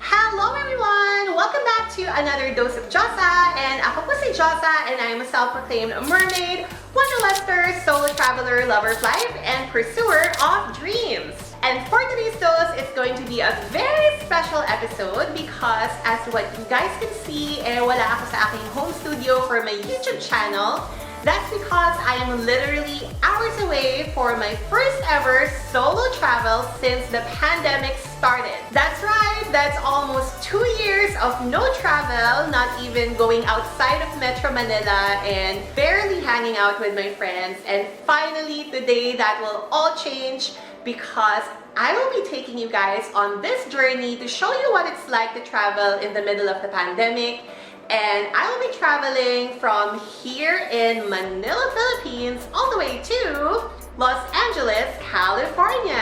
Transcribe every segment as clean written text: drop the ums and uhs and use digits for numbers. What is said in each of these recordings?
Hello everyone! Welcome back to another dose of Dyosa, and ako po si Dyosa, and I am a self-proclaimed mermaid, Wanderluster, solo traveler, lover of life, and pursuer of dreams. And for today's dose, it's going to be a very special episode because as what you guys can see, wala ako sa aking home studio for my YouTube channel. That's because I am literally hours away for my first ever solo travel since the pandemic started. That's right, that's almost 2 years of no travel, not even going outside of Metro Manila and barely hanging out with my friends. And finally today that will all change because I will be taking you guys on this journey to show you what it's like to travel in the middle of the pandemic. And I will be traveling from here in Manila, Philippines, all the way to Los Angeles, California.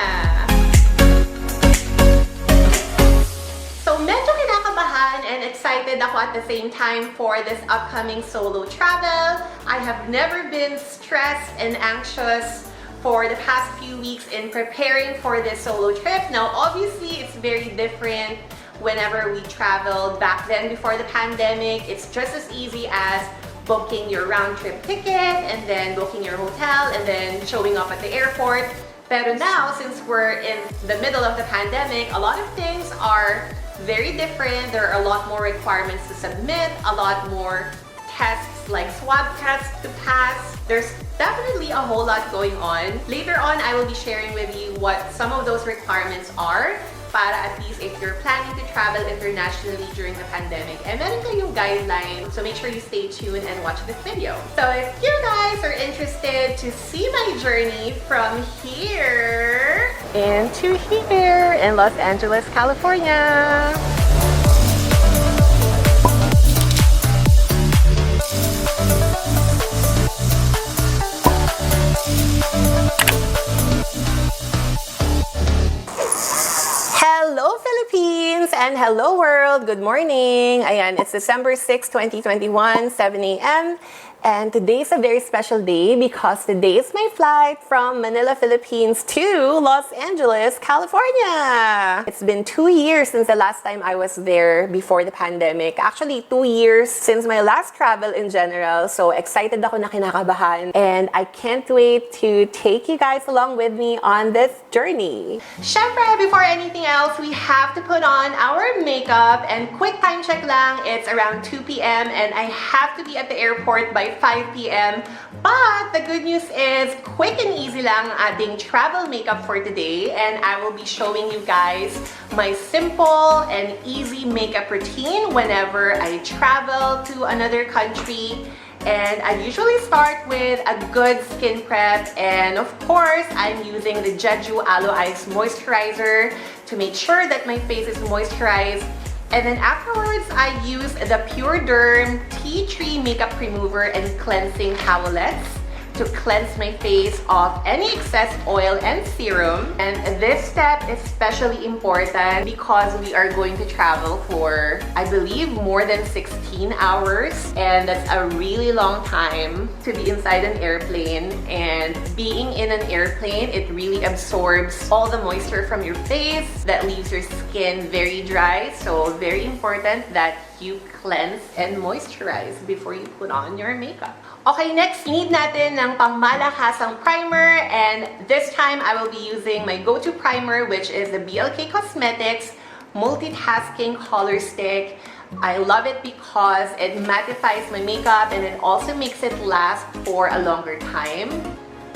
So medyo kinakabahan and excited ako at the same time for this upcoming solo travel. I have never been stressed and anxious for the past few weeks in preparing for this solo trip. Now obviously it's very different whenever we traveled back then before the pandemic. It's just as easy as booking your round trip ticket and then booking your hotel and then showing up at the airport. But now, since we're in the middle of the pandemic, a lot of things are very different. There are a lot more requirements to submit, a lot more tests like swab tests to pass. There's definitely a whole lot going on. Later on, I will be sharing with you what some of those requirements are para at least if you're planning to travel internationally during the pandemic. And meron kayong guidelines, so make sure you stay tuned and watch this video. So if you guys are interested to see my journey from here into here in Los Angeles, California. Hello Philippines and hello world! Good morning! Ayan, it's December 6, 2021, 7 a.m. And today's a very special day because today is my flight from Manila, Philippines to Los Angeles, California. It's been 2 years since the last time I was there before the pandemic. Actually, 2 years since my last travel in general. So excited ako na kinakabahan. And I can't wait to take you guys along with me on this journey. Syempre, before anything else, we have to put on our makeup. And quick time check lang, it's around 2 p.m. and I have to be at the airport by 5 p.m. But the good news is quick and easy lang ating travel makeup for today, and I will be showing you guys my simple and easy makeup routine whenever I travel to another country. And I usually start with a good skin prep, and of course I'm using the Jeju Aloe Ice Moisturizer to make sure that my face is moisturized. And then afterwards, I use the Pure Derm Tea Tree Makeup Remover and Cleansing Towelettes to cleanse my face of any excess oil and serum. And this step is especially important because we are going to travel for, I believe, more than 16 hours. And that's a really long time to be inside an airplane. And being in an airplane, it really absorbs all the moisture from your face that leaves your skin very dry. So very important that you cleanse and moisturize before you put on your makeup. Okay, next, need natin ng pangmalakasang primer, and this time I will be using my go-to primer, which is the BLK Cosmetics Multitasking Color Stick. I love it because it mattifies my makeup and it also makes it last for a longer time.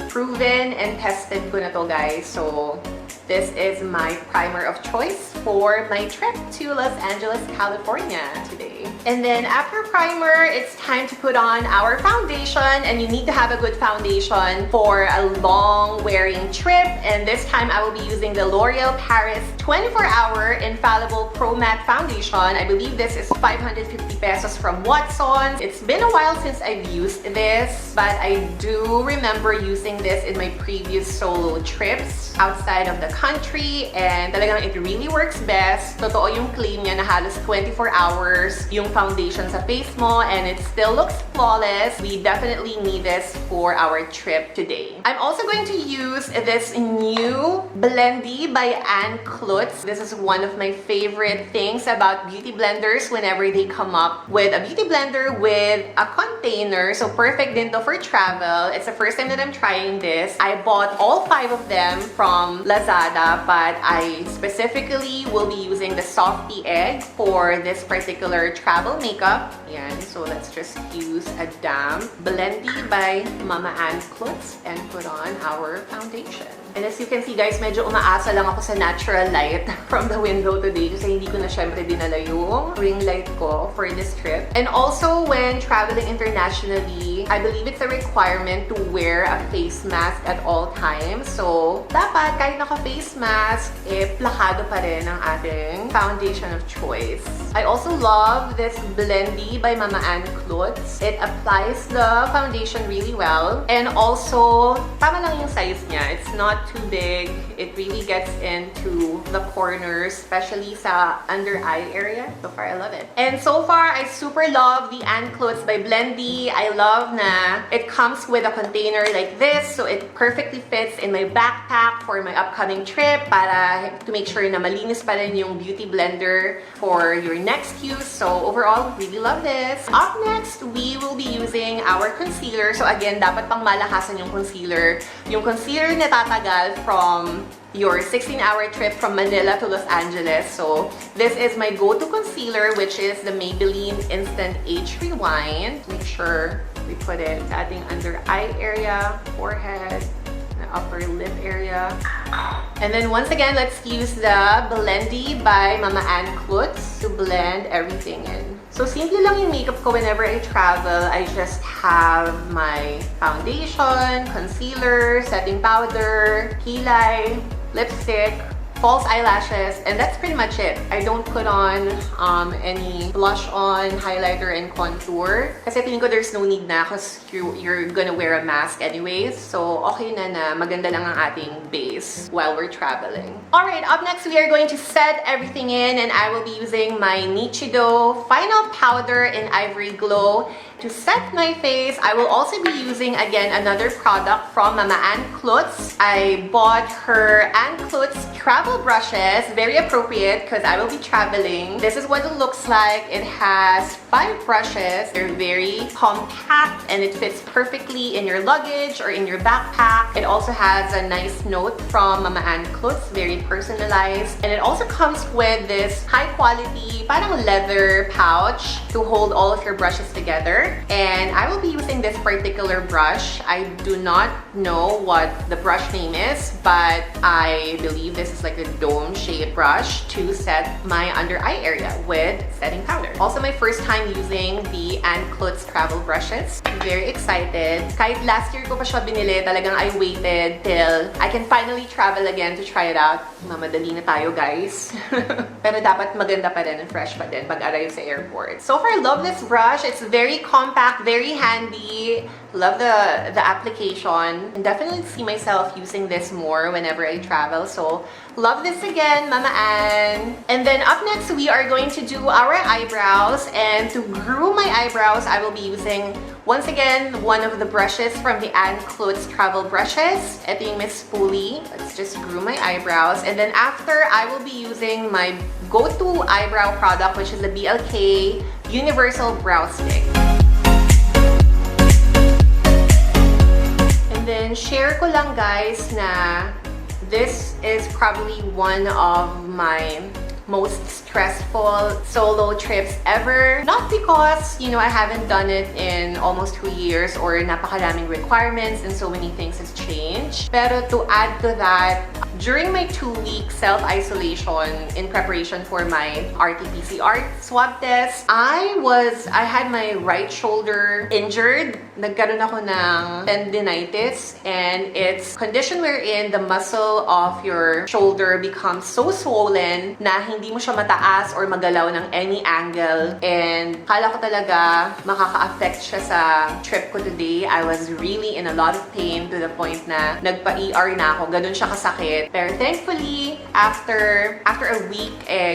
Proven and tested ko na to, guys. So this is my primer of choice for my trip to Los Angeles, California today. And then after primer, it's time to put on our foundation, and you need to have a good foundation for a long wearing trip. And this time I will be using the L'Oreal Paris 24-Hour Infallible Pro Matte Foundation. I believe this is 550 pesos from Watsons. It's been a while since I've used this, but I do remember using this in my previous solo trips outside of the country, and talagang it really works best. Totoo yung claim niya na halos 24 hours yung foundation sa face mo and it still looks flawless, we definitely need this for our trip today. I'm also going to use this new Blendy by Ann Klutz. This is one of my favorite things about beauty blenders whenever they come up with a beauty blender with a container. So perfect din to for travel. It's the first time that I'm trying this. I bought all 5 of them from Lazada, but I specifically will be using the Softy Egg for this particular travel makeup. Yan. So let's just use a damp Blendy by Mama Ann Klutz and put on our foundation. And as you can see guys, medyo umaasa lang ako sa natural light from the window today kasi hindi ko na syempre dinala yung ring light ko for this trip. And also when traveling internationally, I believe it's a requirement to wear a face mask at all times. So dapat kahit naka-face mask, plakado pa rin ang ating foundation of choice. I also love this Blendy by Mama Ann Klutz. It applies the foundation really well. And also, tama lang yung size niya. It's not too big. It really gets into the corners, especially sa under eye area. So far, I love it. And so far, I super love the Ann Klutz by Blendy. I love na it comes with a container like this, so it perfectly fits in my backpack for my upcoming trip para to make sure na malinis pa rin yung beauty blender for your next use. So overall, really love this. Up next, we will be using our concealer. So again, dapat pang malakasan yung concealer. Yung concealer na tatagal from your 16-hour trip from Manila to Los Angeles. So this is my go-to concealer, which is the Maybelline Instant Age Rewind. Make sure we put it sa ating under eye area, forehead, upper lip area. And then once again, let's use the Blendy by Mama Ann Klutz to blend everything in. So simple lang yung makeup ko whenever I travel. I just have my foundation, concealer, setting powder, kilay, lipstick, false eyelashes, and that's pretty much it. I don't put on any blush on, highlighter, and contour. Kasi feeling ko there's no need na because you're gonna wear a mask anyways. So okay na maganda lang ang ating base while we're traveling. Alright, up next we are going to set everything in and I will be using my Nichido Final Powder in Ivory Glow. To set my face, I will also be using again another product from Mama Ann Klutz. I bought her Ann Klutz travel brushes, very appropriate because I will be traveling. This is what it looks like. It has 5 brushes. They're very compact and it fits perfectly in your luggage or in your backpack. It also has a nice note from Mama Ann Klutz, very personalized. And it also comes with this high quality, parang leather pouch to hold all of your brushes together. And I will be using this particular brush. I do not know what the brush name is, but I believe this is like a dome-shaped brush to set my under eye area with setting powder. Also my first time using the Ann Klutz travel brushes. I'm very excited. Kahit last year ko pa siya binili, talagang I waited till I can finally travel again to try it out. Mamadali na tayo, guys. Pero dapat maganda pa din and fresh pa din pag arrive sa airport. So far, I love this brush. It's very compact, very handy. Love the application. And definitely see myself using this more whenever I travel. So love this again, Mama Ann. And then up next, we are going to do our eyebrows. And to groom my eyebrows, I will be using, once again, one of the brushes from the Ann Klutz travel brushes. Ito yung Miss Spoolie. Let's just groom my eyebrows. And then after, I will be using my go-to eyebrow product, which is the BLK Universal Brow Stick. And then share ko lang guys na this is probably one of my most stressful solo trips ever. Not because, you know, I haven't done it in almost 2 years or napakaraming requirements and so many things has changed. Pero to add to that, during my 2-week self-isolation in preparation for my RT-PCR swab test, I had my right shoulder injured. Nagkaroon ako ng tendinitis and it's condition wherein the muscle of your shoulder becomes so swollen na hindi mo siya mataas or magalaw ng any angle. And kala ko talaga makaka-affect siya sa trip ko today. I was really in a lot of pain to the point na nagpa-ER na ako. Ganun siya kasakit. it. Pero thankfully, after a week,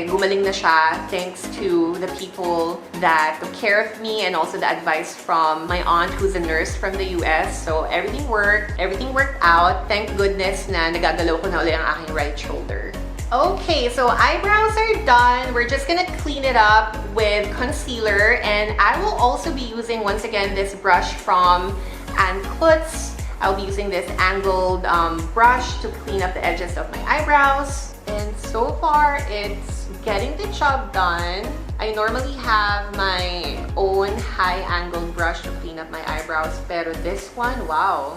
gumaling na siya thanks to the people that took care of me and also the advice from my aunt who's a nurse from the U.S. So everything worked out. Thank goodness na nagagalaw ko na ulit ang aking right shoulder. Okay, so eyebrows are done. We're just gonna clean it up with concealer, and I will also be using once again this brush from Ann Klutz. I'll be using this angled brush to clean up the edges of my eyebrows. And so far, it's getting the job done. I normally have my own high-angled brush to clean up my eyebrows, pero this one, wow,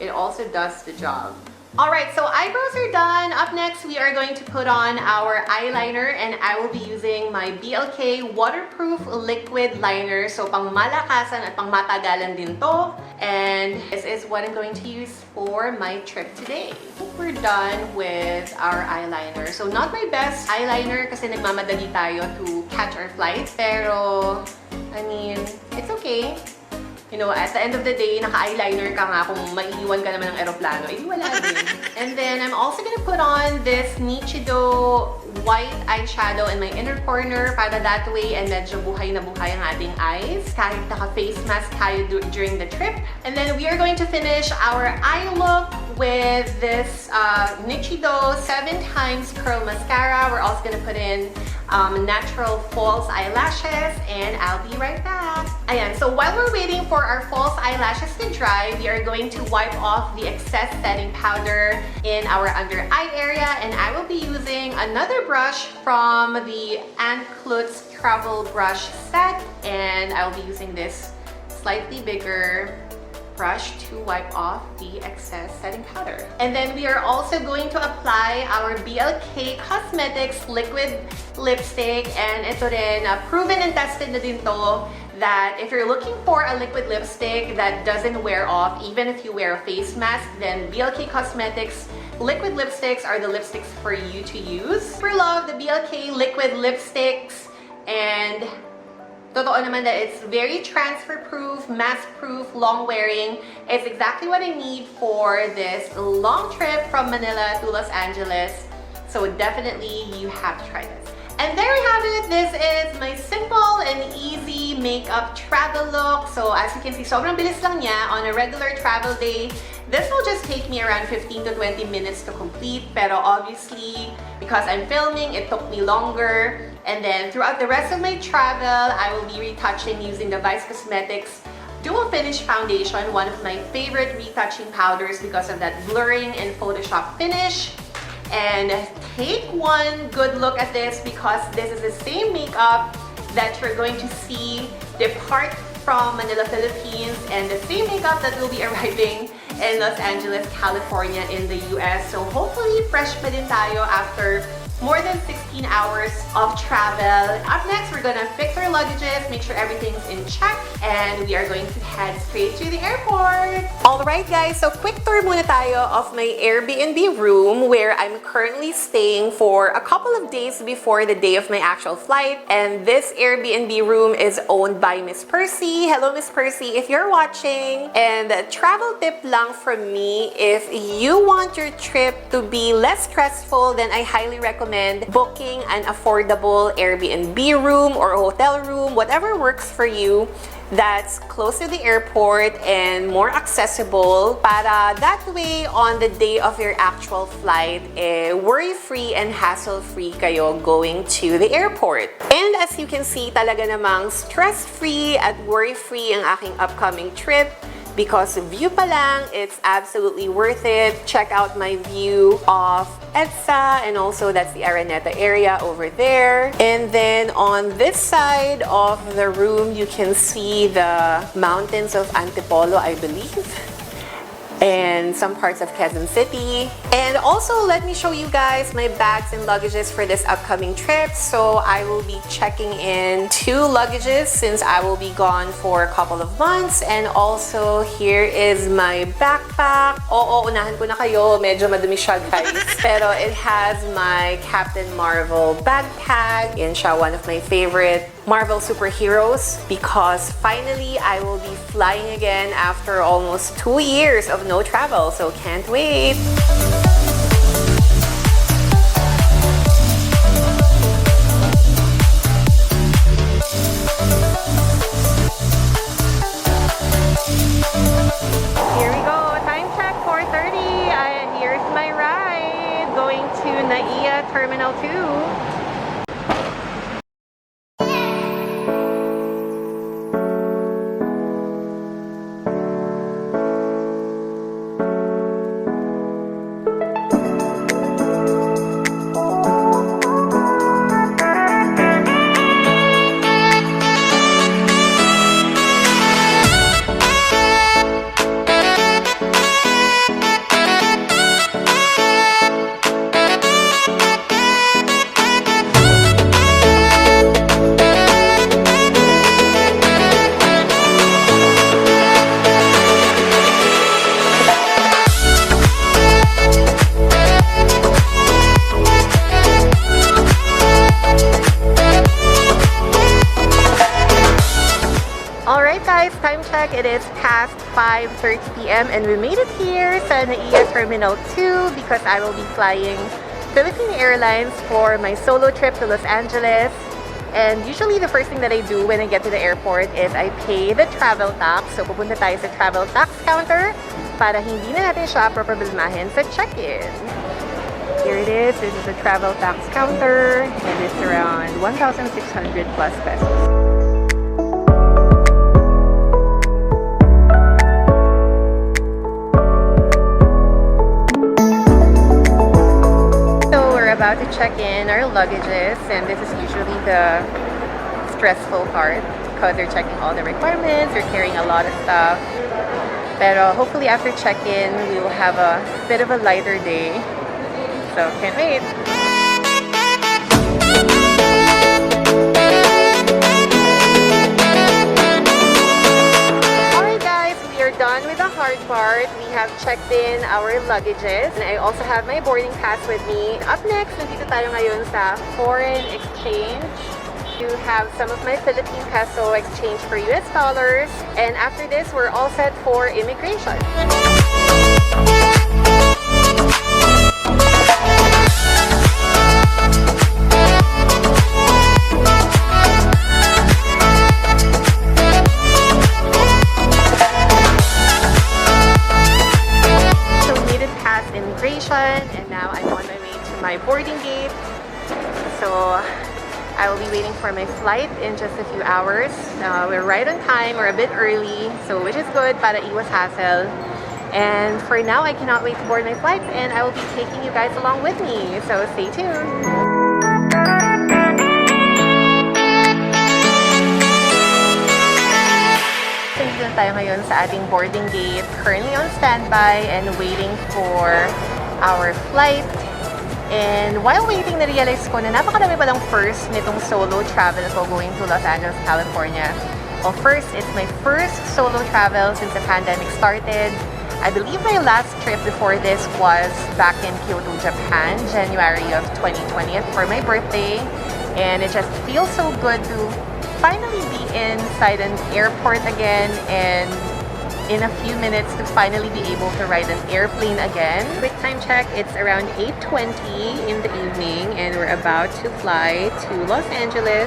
it also does the job. Alright, so eyebrows are done. Up next, we are going to put on our eyeliner, and I will be using my BLK waterproof liquid liner. So pang malakasan at pang matagalan din to. And this is what I'm going to use for my trip today. We're done with our eyeliner. So not my best eyeliner kasi nagmamadali tayo to catch our flight. Pero, I mean, it's okay. You know, at the end of the day, naka-eyeliner ka nga kung maiiwan ka naman ng aeroplano, eh wala din. And then, I'm also gonna put on this Nichido white eyeshadow in my inner corner para that way and medyo buhay na buhay ang ating eyes kahit naka-face mask tayo during the trip. And then, we are going to finish our eye look with this Nichido 7x Curl Mascara. We're also gonna put in natural false eyelashes, and I'll be right back. Ayan, so while we're waiting for our false eyelashes to dry, we are going to wipe off the excess setting powder in our under eye area, and I will be using another brush from the Ann Klutz travel brush set, and I'll be using this slightly bigger brush to wipe off the excess setting powder. And then we are also going to apply our BLK Cosmetics liquid lipstick, and ito rin, proven and tested na din to, that if you're looking for a liquid lipstick that doesn't wear off even if you wear a face mask, then BLK Cosmetics liquid lipsticks are the lipsticks for you to use. Super love the BLK liquid lipsticks, and totoo naman that it's very transfer-proof, mask-proof, long-wearing. It's exactly what I need for this long trip from Manila to Los Angeles. So definitely, you have to try this. And there we have it. This is my simple and easy makeup travel look. So as you can see, sobrang bilis lang niya. On a regular travel day, this will just take me around 15 to 20 minutes to complete. Pero obviously, because I'm filming, it took me longer. And then throughout the rest of my travel, I will be retouching using the Vice Cosmetics Dual Finish Foundation, one of my favorite retouching powders because of that blurring and Photoshop finish. And take one good look at this because this is the same makeup that you're going to see depart from Manila, Philippines, and the same makeup that will be arriving in Los Angeles, California in the US. So hopefully fresh pa din tayo after more than 16 hours of travel. Up next, we're gonna fix our luggages, make sure everything's in check, and we are going to head straight to the airport. Alright guys, so quick tour muna tayo of my Airbnb room where I'm currently staying for a couple of days before the day of my actual flight. And this Airbnb room is owned by Miss Percy. Hello Miss Percy, if you're watching. And a travel tip lang from me, if you want your trip to be less stressful, then I highly recommend booking an affordable Airbnb room or hotel room, whatever works for you, that's close to the airport and more accessible para that way on the day of your actual flight, worry-free and hassle-free kayo going to the airport. And as you can see, talaga namang stress-free at worry-free ang aking upcoming trip. Because view pa lang, it's absolutely worth it. Check out my view of EDSA, and also that's the Araneta area over there. And then on this side of the room, you can see the mountains of Antipolo, I believe, and some parts of Quezon City. And also, let me show you guys my bags and luggages for this upcoming trip. So I will be checking in 2 luggages since I will be gone for a couple of months. And also, here is my backpack. Oo, unahan ko na kayo. Medyo madumi siya, guys. Pero it has my Captain Marvel bag tag. Yan siya, one of my favorite Marvel superheroes, because finally I will be flying again after almost 2 years of no travel, so can't wait. it is past 5:30 p.m. and we made it here sa NAIA Terminal 2 because I will be flying Philippine Airlines for my solo trip to Los Angeles. And usually the first thing that I do when I get to the airport is I pay the travel tax. So pupunta tayo sa travel tax counter para hindi na natin siya problemahin sa check-in. Here it is. This is the travel tax counter and it's around 1,600 plus pesos. About to check in our luggages, and this is usually the stressful part because they're checking all the requirements, they're carrying a lot of stuff. Pero hopefully after check-in, we will have a bit of a lighter day. So can't wait. Done with the hard part. We have checked in our luggages and I also have my boarding pass with me. Up next, nandito tayo ngayon sa foreign exchange. You have some of my Philippine peso exchange for US dollars, and after this, we're all set for immigration. And now I'm on my way to my boarding gate. So I will be waiting for my flight in just a few hours. We're right on time, we're a bit early, so which is good para iwas hassle. And for now, I cannot wait to board my flight and I will be taking you guys along with me. So stay tuned. Nandito na tayo ngayon sa ating boarding gate, currently on standby and waiting for our flight. And while waiting, na-realize ko na napakadami palang first nitong solo travel ko going to Los Angeles, California. Well, first, it's my first solo travel since the pandemic started. I believe my last trip before this was back in Kyoto, Japan, January of 2020 for my birthday. And it just feels so good to finally be inside an airport again and in a few minutes to finally be able to ride an airplane again. Quick time check, it's around 8:20 in the evening and we're about to fly to Los Angeles.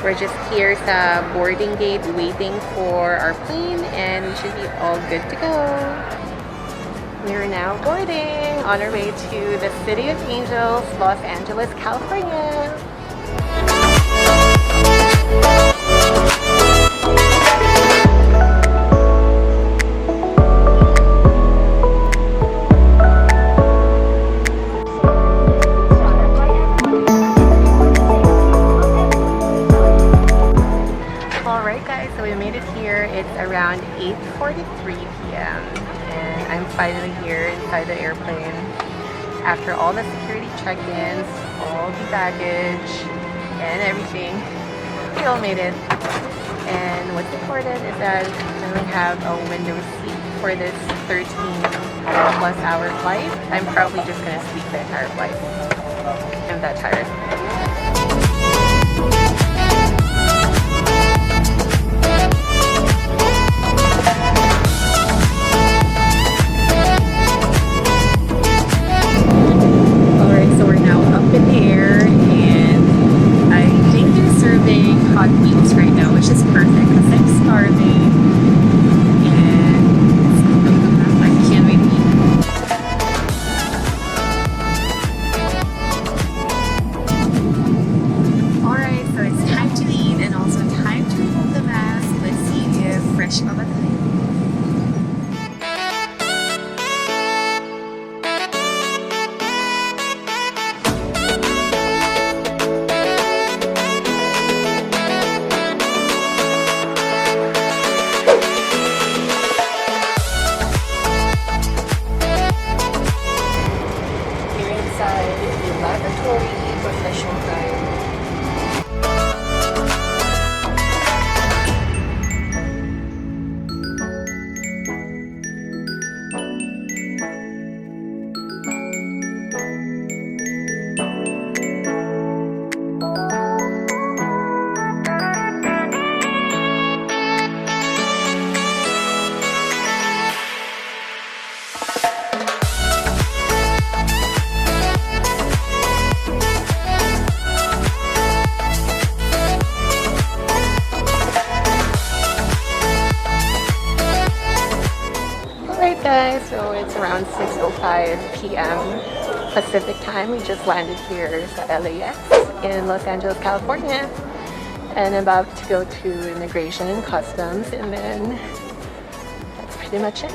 We're just here sa boarding gate waiting for our plane and we should be all good to go. We're now boarding on our way to the City of Angels, Los Angeles, California. It's around 8:43 p.m. and I'm finally here inside the airplane after all the security check-ins, all the baggage and everything. We all made it. And what's important is that I only have a window seat for this 13 plus hour flight. I'm probably just gonna sleep the entire flight. I'm that tired. In the air and I think they're serving hot wings right now, which is perfect because I'm starving and I can't wait to eat. Alright, so it's time to eat and also time to remove the mask. Let's see if fresh pa ba tayo. around 6:05 p.m. Pacific time. We just landed here sa LAX in Los Angeles, California. And I'm about to go to Immigration and Customs, and then that's pretty much it.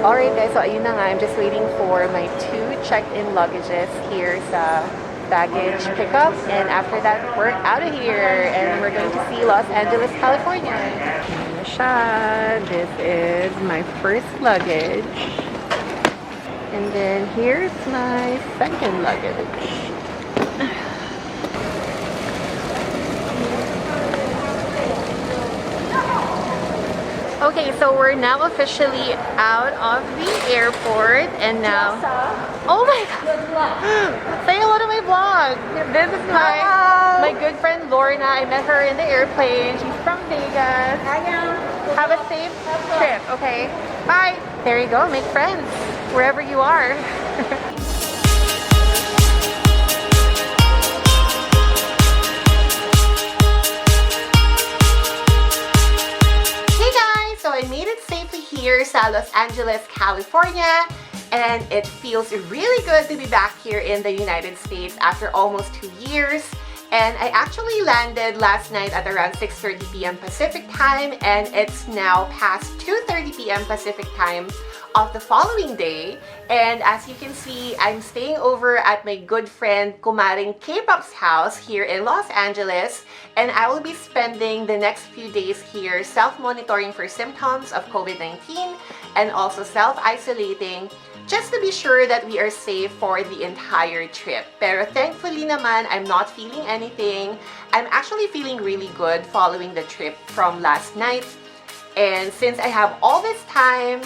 Alright guys, so ayun na nga, I'm just waiting for my 2 checked-in luggages here sa baggage pickup, and after that, we're out of here and we're going to see Los Angeles, California. Ayan na siya. This is my first luggage. And then here's my second luggage. Okay, so we're now officially out of the airport, and now... Oh my god! Say hello to my vlog! This is my good friend Lorna. I met her in the airplane. She's from Vegas. Have a safe trip, okay? Bye! There you go, make friends wherever you are. So I made it safely here sa Los Angeles, California, and it feels really good to be back here in the United States after almost 2 years. And I actually landed last night at around 6:30 p.m. Pacific time, and it's now past 2:30 p.m. Pacific time of the following day. And as you can see, I'm staying over at my good friend Kumaring K-pop's house here in Los Angeles, and I will be spending the next few days here self-monitoring for symptoms of COVID-19 and also self-isolating, just to be sure that we are safe for the entire trip. Pero thankfully naman, I'm not feeling anything. I'm actually feeling really good following the trip from last night. And since I have all this time,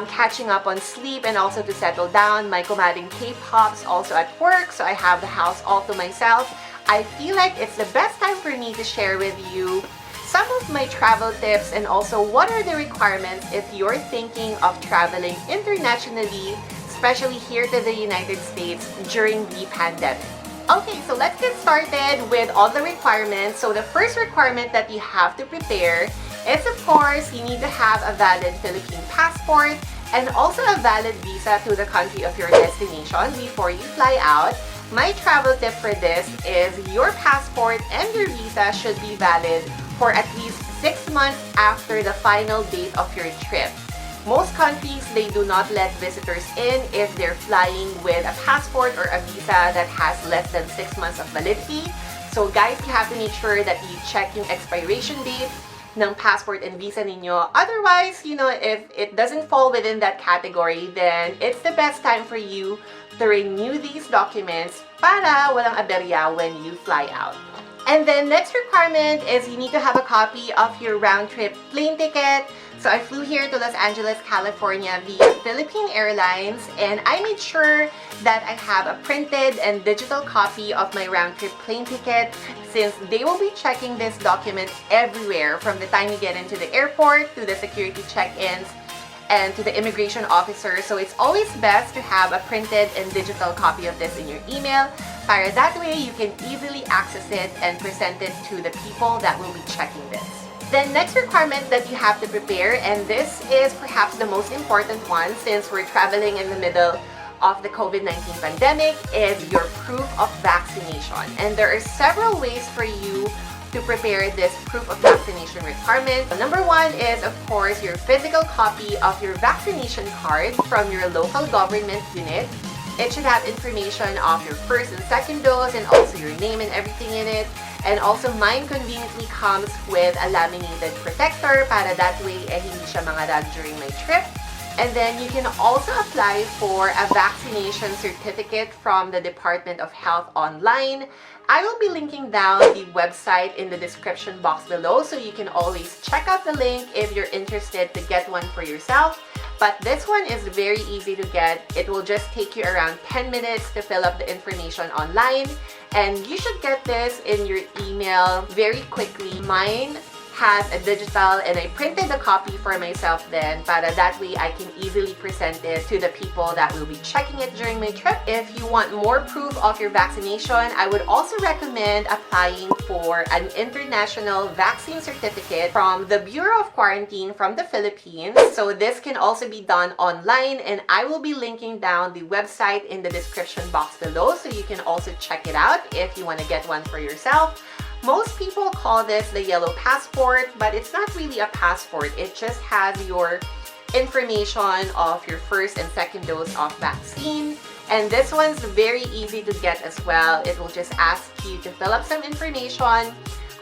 catching up on sleep and also to settle down, my kumaring K-pop's also at work, so I have the house all to myself. I feel like it's the best time for me to share with you some of my travel tips and also what are the requirements if you're thinking of traveling internationally, especially here to the United States during the pandemic. Okay, so let's get started with all the requirements. So the first requirement that you have to prepare is, of course, you need to have a valid Philippine passport and also a valid visa to the country of your destination before you fly out. My travel tip for this is your passport and your visa should be valid for at least 6 months after the final date of your trip. Most countries, they do not let visitors in if they're flying with a passport or a visa that has less than 6 months of validity. So guys, you have to make sure that you check yung expiration date ng passport and visa ninyo. Otherwise, you know, if it doesn't fall within that category, then it's the best time for you to renew these documents para walang aberya when you fly out. And then next requirement is you need to have a copy of your round-trip plane ticket. So I flew here to Los Angeles, California via Philippine Airlines, and I made sure that I have a printed and digital copy of my round-trip plane ticket, since they will be checking this document everywhere from the time you get into the airport to the security check-ins and to the immigration officer. So it's always best to have a printed and digital copy of this in your email, para that way you can easily access it and present it to the people that will be checking this. The next requirement that you have to prepare, and this is perhaps the most important one since we're traveling in the middle of the COVID-19 pandemic, is your proof of vaccination. And there are several ways for you to prepare this proof of vaccination requirement. Number one is, of course, your physical copy of your vaccination card from your local government unit. It should have information of your first and second dose and also your name and everything in it. And also, mine conveniently comes with a laminated protector para that way hindi siya mangarag during my trip. And then you can also apply for a vaccination certificate from the Department of Health online. I will be linking down the website in the description box below, so you can always check out the link if you're interested to get one for yourself. But this one is very easy to get. It will just take you around 10 minutes to fill up the information online. And you should get this in your email very quickly. Mine has a digital and I printed a copy for myself then, para that way I can easily present it to the people that will be checking it during my trip. If you want more proof of your vaccination, I would also recommend applying for an international vaccine certificate from the Bureau of Quarantine from the Philippines. So this can also be done online, and I will be linking down the website in the description box below, so you can also check it out if you want to get one for yourself. Most people call this the yellow passport, but it's not really a passport. It just has your information of your first and second dose of vaccine. And this one's very easy to get as well. It will just ask you to fill up some information,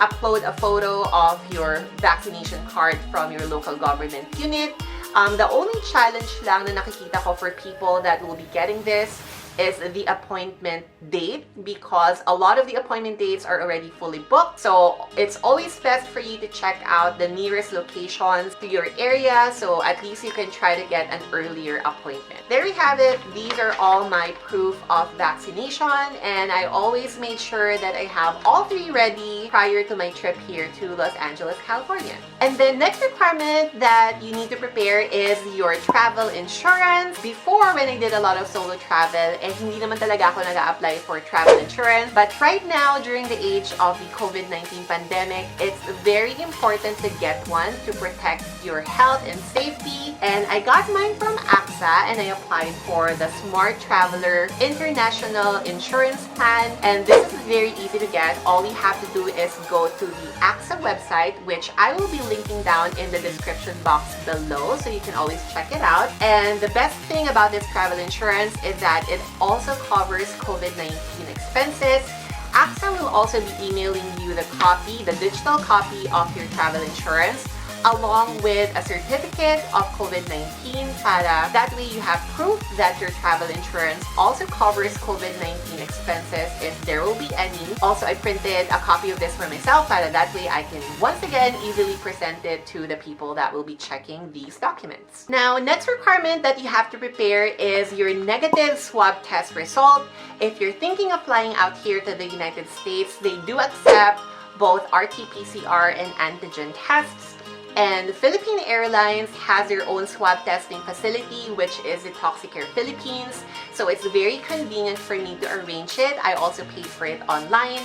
upload a photo of your vaccination card from your local government unit. The only challenge lang na nakikita ko for people that will be getting this is the appointment date, because a lot of the appointment dates are already fully booked. So it's always best for you to check out the nearest locations to your area, so at least you can try to get an earlier appointment. There we have it. These are all my proof of vaccination, and I always made sure that I have all three ready prior to my trip here to Los Angeles, California. And the next requirement that you need to prepare is your travel insurance. Before, when I did a lot of solo travel, hindi naman talaga ako nag-a-apply for travel insurance. But right now, during the age of the COVID-19 pandemic, it's very important to get one to protect your health and safety. And I got mine from AXA, and I applied for the Smart Traveler International Insurance Plan. And this is very easy to get. All you have to do is go to the AXA website, which I will be linking down in the description box below, so you can always check it out. And the best thing about this travel insurance is that it also covers COVID-19 expenses. AXA will also be emailing you the digital copy of your travel insurance, along with a certificate of COVID-19, para that way you have proof that your travel insurance also covers COVID-19 expenses if there will be any. Also, I printed a copy of this for myself, para that way I can once again easily present it to the people that will be checking these documents. Now, next requirement that you have to prepare is your negative swab test result. If you're thinking of flying out here to the United States, they do accept both RT-PCR and antigen tests. And Philippine Airlines has their own swab testing facility, which is the Toxicare Philippines. So it's very convenient for me to arrange it. I also paid for it online.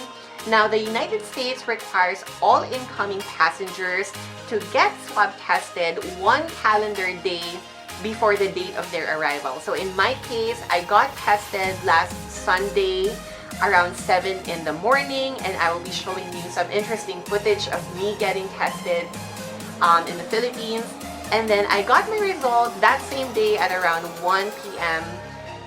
Now, the United States requires all incoming passengers to get swab tested 1 calendar day before the date of their arrival. So in my case, I got tested last Sunday around 7 in the morning, and I will be showing you some interesting footage of me getting tested in the Philippines. And then I got my result that same day at around 1 p.m.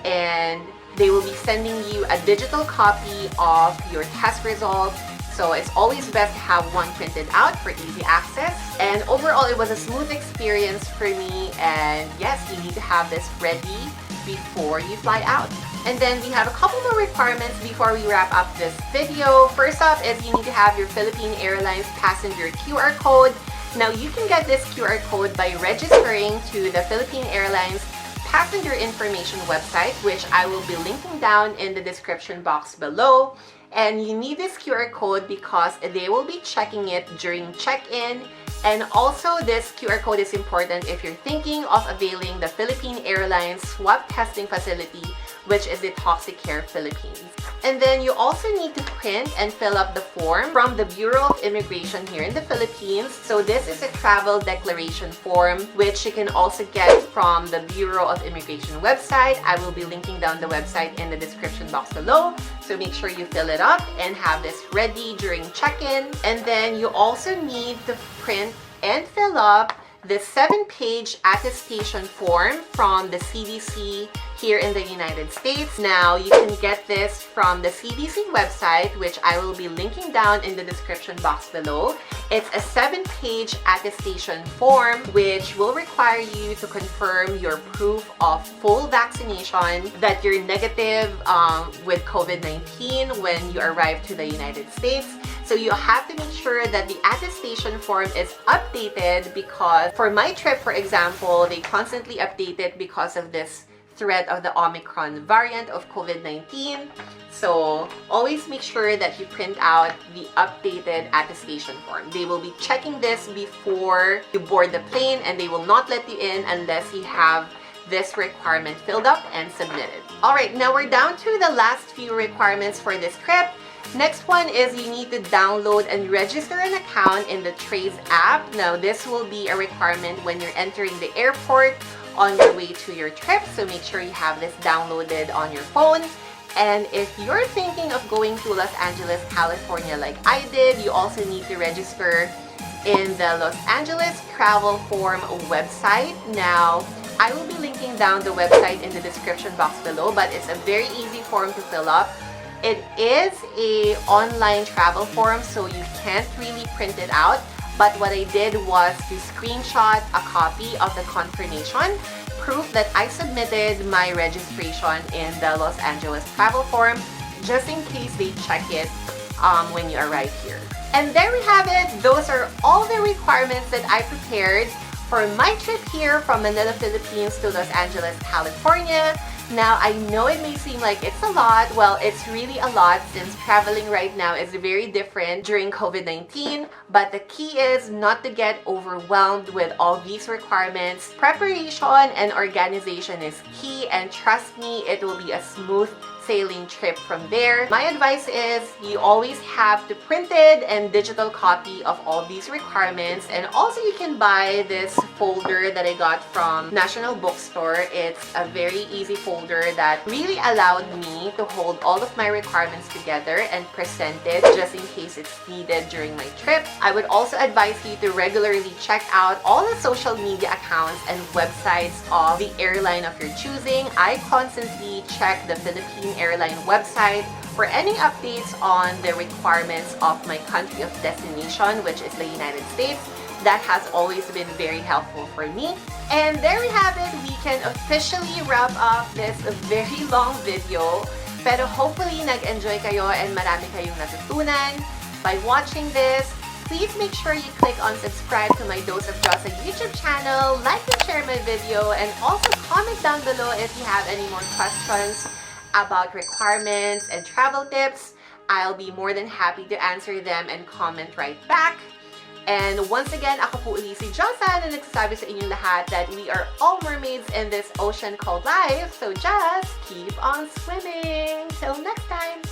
and they will be sending you a digital copy of your test result. So it's always best to have one printed out for easy access. And overall, it was a smooth experience for me. And yes, you need to have this ready before you fly out. And then we have a couple more requirements before we wrap up this video. First off is you need to have your Philippine Airlines passenger QR code. Now, you can get this QR code by registering to the Philippine Airlines passenger information website, which I will be linking down in the description box below. And you need this QR code because they will be checking it during check-in. And also, this QR code is important if you're thinking of availing the Philippine Airlines swab testing facility, which is the Toxicare Philippines. And then you also need to print and fill up the form from the Bureau of Immigration here in the Philippines. So this is a travel declaration form, which you can also get from the Bureau of Immigration website. I will be linking down the website in the description box below. So make sure you fill it up and have this ready during check-in. And then you also need to print and fill up the 7-page attestation form from the CDC here in the United States. Now, you can get this from the CDC website, which I will be linking down in the description box below. It's a 7-page attestation form, which will require you to confirm your proof of full vaccination, that you're negative with COVID-19 when you arrive to the United States. So you have to make sure that the attestation form is updated, because for my trip, for example, they constantly update it because of this threat of the Omicron variant of COVID-19. So always make sure that you print out the updated attestation form. They will be checking this before you board the plane, and they will not let you in unless you have this requirement filled up and submitted. Alright, now we're down to the last few requirements for this trip. Next one is you need to download and register an account in the Trace app. Now, this will be a requirement when you're entering the airport on your way to your trip, so make sure you have this downloaded on your phone. And if you're thinking of going to Los Angeles, California like I did, you also need to register in the Los Angeles Travel Form website. Now, I will be linking down the website in the description box below, but it's a very easy form to fill up. It is an online travel form, so you can't really print it out. But what I did was to screenshot a copy of the confirmation, proof that I submitted my registration in the Los Angeles travel form, just in case they check it when you arrive here. And there we have it. Those are all the requirements that I prepared for my trip here from Manila, Philippines to Los Angeles, California. Now, I know it may seem like it's a lot. Well, it's really a lot, since traveling right now is very different during COVID-19. But the key is not to get overwhelmed with all these requirements. Preparation and organization is key, and trust me, it will be a smooth sailing trip from there. My advice is you always have the printed and digital copy of all these requirements. And also, you can buy this folder that I got from National Bookstore. It's a very easy folder that really allowed me to hold all of my requirements together and present it just in case it's needed during my trip. I would also advise you to regularly check out all the social media accounts and websites of the airline of your choosing. I constantly check the Philippine Airline website for any updates on the requirements of my country of destination, which is the United States. That has always been very helpful for me. And there we have it. We can officially wrap up this very long video. Pero hopefully nag-enjoy kayo and marami kayong natutunan by watching this. Please make sure you click on subscribe to my Dose of Dyosa YouTube channel, like and share my video, and also comment down below if you have any more questions about requirements and travel tips. I'll be more than happy to answer them and comment right back. And once again, ako po uli si Dyosa na nagsasabi sa inyong lahat that we are all mermaids in this ocean called life. So just keep on swimming. Till next time!